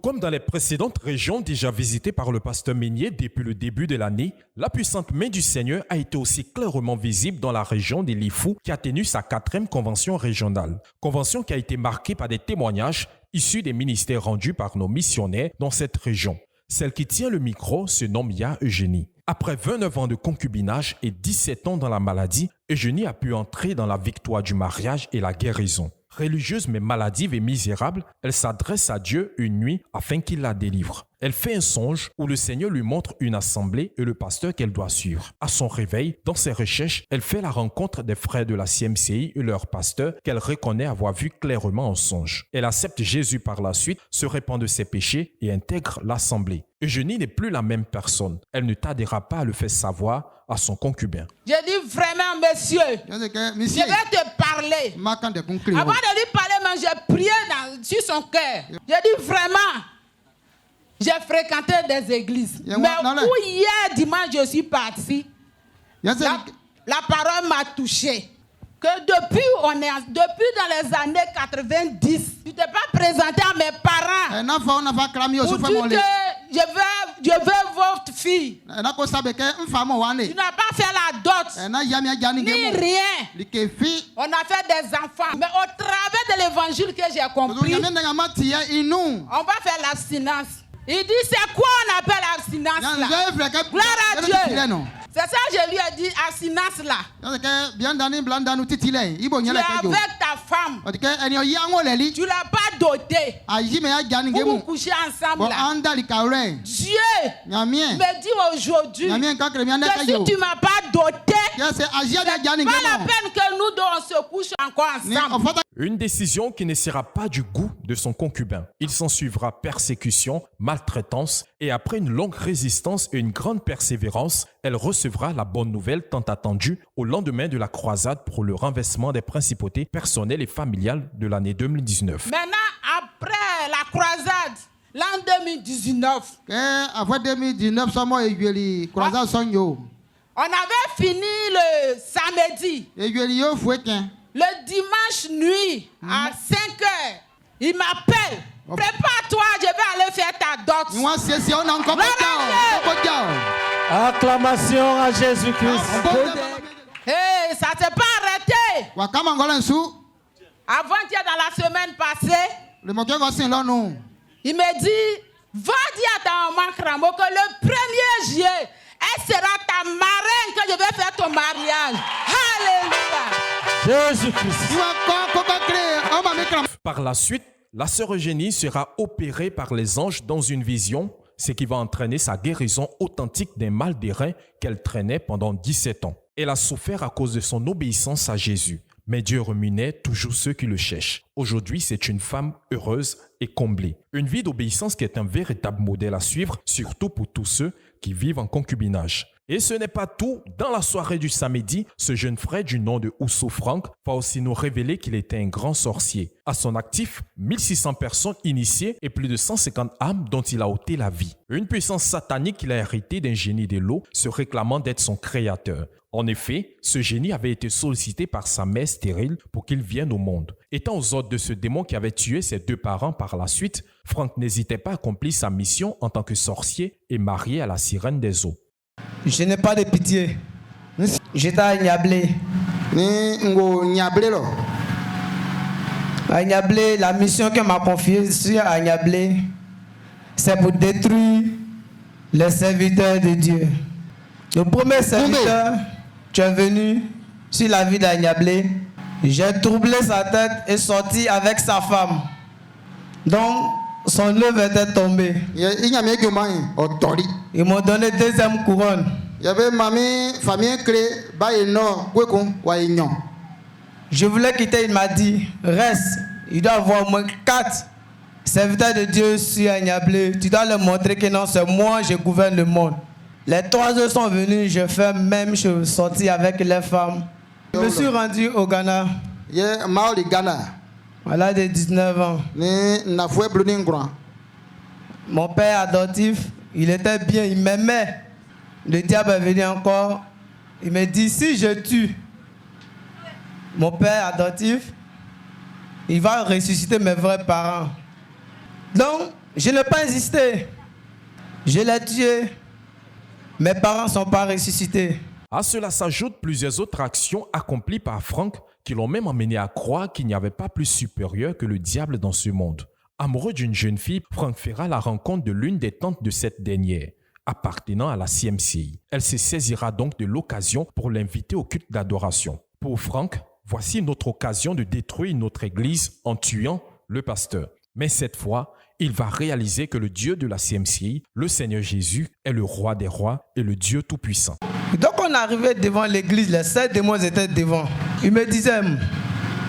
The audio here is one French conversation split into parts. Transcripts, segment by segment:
comme dans les précédentes régions déjà visitées par le pasteur Meignier depuis le début de l'année, la puissante main du Seigneur a été aussi clairement visible dans la région des Lifou qui a tenu sa 4e convention régionale. Convention qui a été marquée par des témoignages issus des ministères rendus par nos missionnaires dans cette région. Celle qui tient le micro se nomme Ya Eugénie. Après 29 ans de concubinage et 17 ans dans la maladie, Eugénie a pu entrer dans la victoire du mariage et la guérison. Religieuse mais maladive et misérable, elle s'adresse à Dieu une nuit afin qu'il la délivre. Elle fait un songe où le Seigneur lui montre une assemblée et le pasteur qu'elle doit suivre. À son réveil, dans ses recherches, elle fait la rencontre des frères de la CMCI et leur pasteur qu'elle reconnaît avoir vu clairement en songe. Elle accepte Jésus par la suite, se répand de ses péchés et intègre l'assemblée. Eugénie n'est plus la même personne. Elle ne tardera pas à le faire savoir à son concubin. Je dis vraiment, monsieur, je vais te parler. Avant de lui parler, j'ai prié sur son cœur. Je dis vraiment, j'ai fréquenté des églises. Mais où hier dimanche je suis parti, la parole m'a touché. Que depuis dans les années 90, tu t'es pas présenté à mes parents pour dire que je veux votre fille. Tu n'as pas fait la dot, ni rien. On a fait des enfants. Mais au travers de l'évangile que j'ai compris, on va faire l'abstinence. Il dit, c'est quoi on appelle l'abstinence là? Gloire à Dieu. C'est ça que je lui ai dit, abstinence là. Tu es avec ta femme. Tu ne l'as pas dotée. Vous vous couchez ensemble là. Dieu me dit aujourd'hui que si tu ne m'as pas doté, c'est pas la peine que nous deux on se couche encore ensemble. Une décision qui ne sera pas du goût de son concubin. Il s'en suivra persécution, maltraitance et après une longue résistance et une grande persévérance, elle recevra la bonne nouvelle tant attendue au lendemain de la croisade pour le renversement des principautés personnelles et familiales de l'année 2019. Maintenant, après la croisade, l'an 2019, on avait fini le samedi. Le dimanche nuit, à 5 heures, il m'appelle. Prépare-toi, je vais aller faire ta dot. Acclamation à Jésus-Christ. Hey, ça ne s'est pas arrêté. Avant-hier, dans la semaine passée, il me dit, va dire à ta maman Kramo que le 1er juillet, elle sera ta marraine que je vais faire ton mariage. Alléluia. Jésus-Christ. Par la suite, la sœur Eugénie sera opérée par les anges dans une vision, ce qui va entraîner sa guérison authentique d'un mal des reins qu'elle traînait pendant 17 ans. Elle a souffert à cause de son obéissance à Jésus. Mais Dieu remunait toujours ceux qui le cherchent. Aujourd'hui, c'est une femme heureuse et comblée. Une vie d'obéissance qui est un véritable modèle à suivre, surtout pour tous ceux qui vivent en concubinage. Et ce n'est pas tout. Dans la soirée du samedi, ce jeune frère du nom de Ousso Franck va aussi nous révéler qu'il était un grand sorcier. À son actif, 1600 personnes initiées et plus de 150 âmes dont il a ôté la vie. Une puissance satanique qu'il a héritée d'un génie de l'eau, se réclamant d'être son créateur. En effet, ce génie avait été sollicité par sa mère stérile pour qu'il vienne au monde. Étant aux ordres de ce démon qui avait tué ses 2 parents par la suite, Franck n'hésitait pas à accomplir sa mission en tant que sorcier et marié à la sirène des eaux. Je n'ai pas de pitié. J'étais à Niablé. À Niablé, la mission qu'on m'a confiée à Niablé, c'est pour détruire les serviteurs de Dieu. Le premier serviteur, tu es venu sur la ville d'Agnablé. J'ai troublé sa tête et sorti avec sa femme. Donc, son œuvre était tombée. Ils m'ont donné 2e couronne. Je voulais quitter, il m'a dit, reste. Il doit y avoir au moins 4 serviteurs de Dieu sur Agnablé. Tu dois leur montrer que non, c'est moi, je gouverne le monde. Les 3 autres sont venus, je fais même chose, sortir avec les femmes. Je me suis rendu au Ghana. Voilà, de 19 ans. Mon père adoptif, il était bien, il m'aimait. Le diable est venu encore. Il me dit, si je tue mon père adoptif, il va ressusciter mes vrais parents. Donc, je n'ai pas insisté. Je l'ai tué. Mes parents ne sont pas ressuscités. À cela s'ajoutent plusieurs autres actions accomplies par Franck qui l'ont même amené à croire qu'il n'y avait pas plus supérieur que le diable dans ce monde. Amoureux d'une jeune fille, Franck fera la rencontre de l'une des tantes de cette dernière, appartenant à la CMCI. Elle se saisira donc de l'occasion pour l'inviter au culte d'adoration. Pour Franck, voici notre occasion de détruire notre église en tuant le pasteur. Mais cette fois, il va réaliser que le Dieu de la CMCI, le Seigneur Jésus, est le roi des rois et le Dieu tout-puissant. Donc on arrivait devant l'église, les 7 démons étaient devant. Il me disait,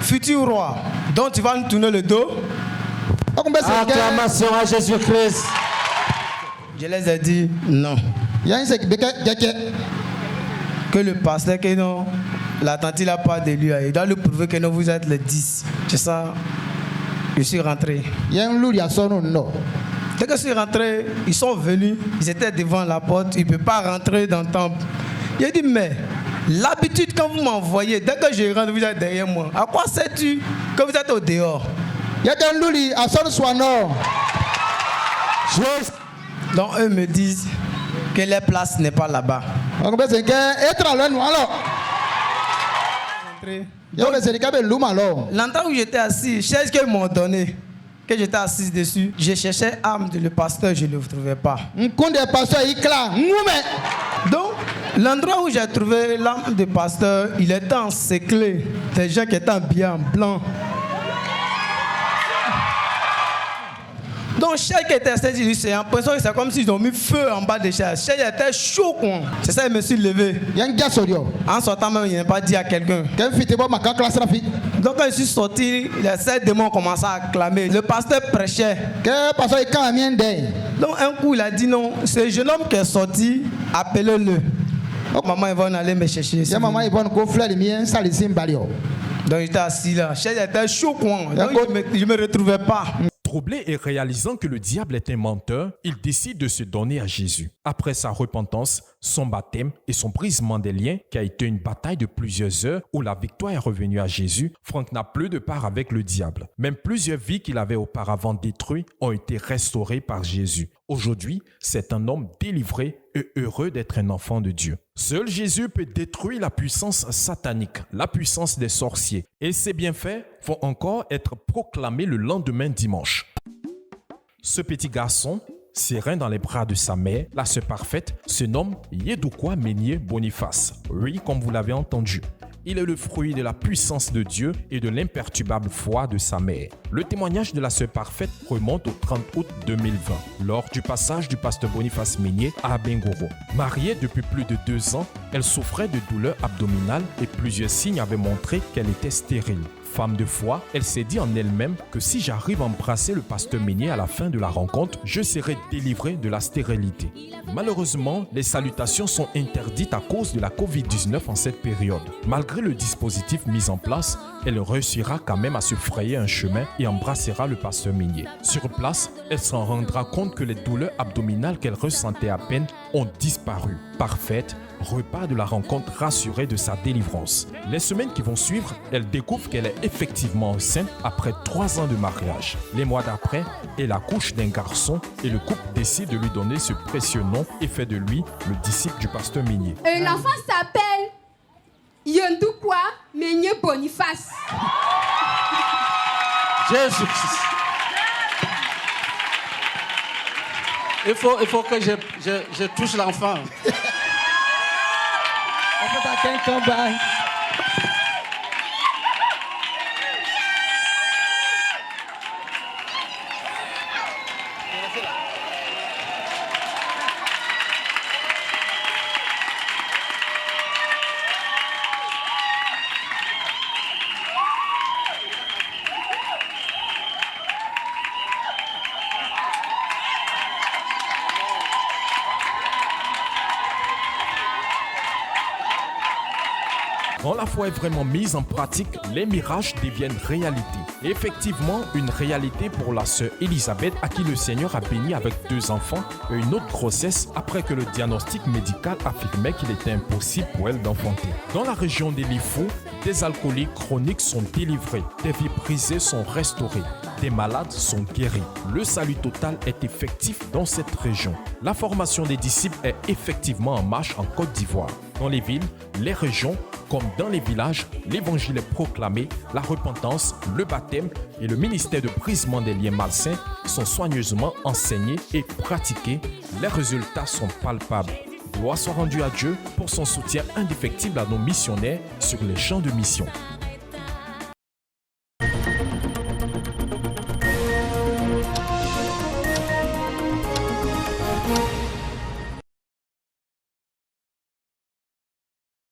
futur roi, donc tu vas nous tourner le dos. Acclamation à Jésus-Christ. Je les ai dit non. Que le pasteur, que non, la tante il n'a pas de lui. Il doit lui prouver que non, vous êtes les 10. C'est ça. Je suis rentré. Dès que je suis rentré, ils sont venus, ils étaient devant la porte, ils ne peuvent pas rentrer dans le temple. J'ai dit, mais l'habitude quand vous m'envoyez, dès que je rentre, vous êtes derrière moi. À quoi sais-tu que vous êtes au dehors? Donc eux me disent que leur place n'est pas là-bas. L'endroit où j'étais assis, chaise qu'ils m'ont donné, que j'étais assis dessus, je cherchais l'âme de le pasteur, je ne le trouvais pas. Donc, l'endroit où j'ai trouvé l'âme du pasteur, il était encerclé. Des gens qui étaient bien blancs. Donc, chaque qui était assis, c'est l'impression que c'est comme s'ils ont mis feu en bas de chaise. Chaque était chaud, quoi. C'est ça, je me suis levé. En sortant même, il n'a pas dit à quelqu'un. Donc, quand je suis sorti, les 7 démons ont commencé à acclamer. Le pasteur prêchait. Donc, un coup, il a dit non, c'est le jeune homme qui est sorti, appelez-le. Donc, maman Yvonne allait me chercher. Donc, j'étais assis là. Chaque était chaud, quoi. Donc, je ne me retrouvais pas. Troublé et réalisant que le diable est un menteur, il décide de se donner à Jésus. Après sa repentance, son baptême et son brisement des liens, qui a été une bataille de plusieurs heures où la victoire est revenue à Jésus, Franck n'a plus de part avec le diable. Même plusieurs vies qu'il avait auparavant détruites ont été restaurées par Jésus. Aujourd'hui, c'est un homme délivré et heureux d'être un enfant de Dieu. Seul Jésus peut détruire la puissance satanique, la puissance des sorciers. Et ses bienfaits vont encore être proclamés le lendemain dimanche. Ce petit garçon, serein dans les bras de sa mère, la sœur parfaite, se nomme Yedoukoua Meunier Boniface. Oui, comme vous l'avez entendu. Il est le fruit de la puissance de Dieu et de l'imperturbable foi de sa mère. Le témoignage de la sœur parfaite remonte au 30 août 2020, lors du passage du pasteur Boniface Meunier à Bengoro. Mariée depuis plus de 2 ans, elle souffrait de douleurs abdominales et plusieurs signes avaient montré qu'elle était stérile. Femme de foi, elle s'est dit en elle-même que si j'arrive à embrasser le pasteur Meunier à la fin de la rencontre, je serai délivrée de la stérilité. Malheureusement, les salutations sont interdites à cause de la COVID-19 en cette période. Malgré le dispositif mis en place, elle réussira quand même à se frayer un chemin et embrassera le pasteur Meunier. Sur place, elle s'en rendra compte que les douleurs abdominales qu'elle ressentait à peine ont disparu. Parfaite, repart de la rencontre rassurée de sa délivrance. Les semaines qui vont suivre, elle découvre qu'elle est effectivement enceinte après 3 ans de mariage. Les mois d'après, elle accouche d'un garçon et le couple décide de lui donner ce précieux nom et fait de lui le disciple du pasteur Meunier. L'enfant s'appelle Yedoukoua Meunier Boniface. Jésus-Christ. Il faut que je touche l'enfant. I can't come back. Quand la foi est vraiment mise en pratique, les miracles deviennent réalité. Et effectivement, une réalité pour la sœur Elisabeth à qui le Seigneur a béni avec 2 enfants et une autre grossesse après que le diagnostic médical affirmait qu'il était impossible pour elle d'enfanter. Dans la région des Lifou, des alcooliques chroniques sont délivrés, des vies brisées sont restaurées, des malades sont guéris. Le salut total est effectif dans cette région. La formation des disciples est effectivement en marche en Côte d'Ivoire. Dans les villes, les régions, comme dans les villages, l'évangile est proclamé, la repentance, le baptême et le ministère de brisement des liens malsains sont soigneusement enseignés et pratiqués. Les résultats sont palpables. Gloire soit rendue à Dieu pour son soutien indéfectible à nos missionnaires sur les champs de mission.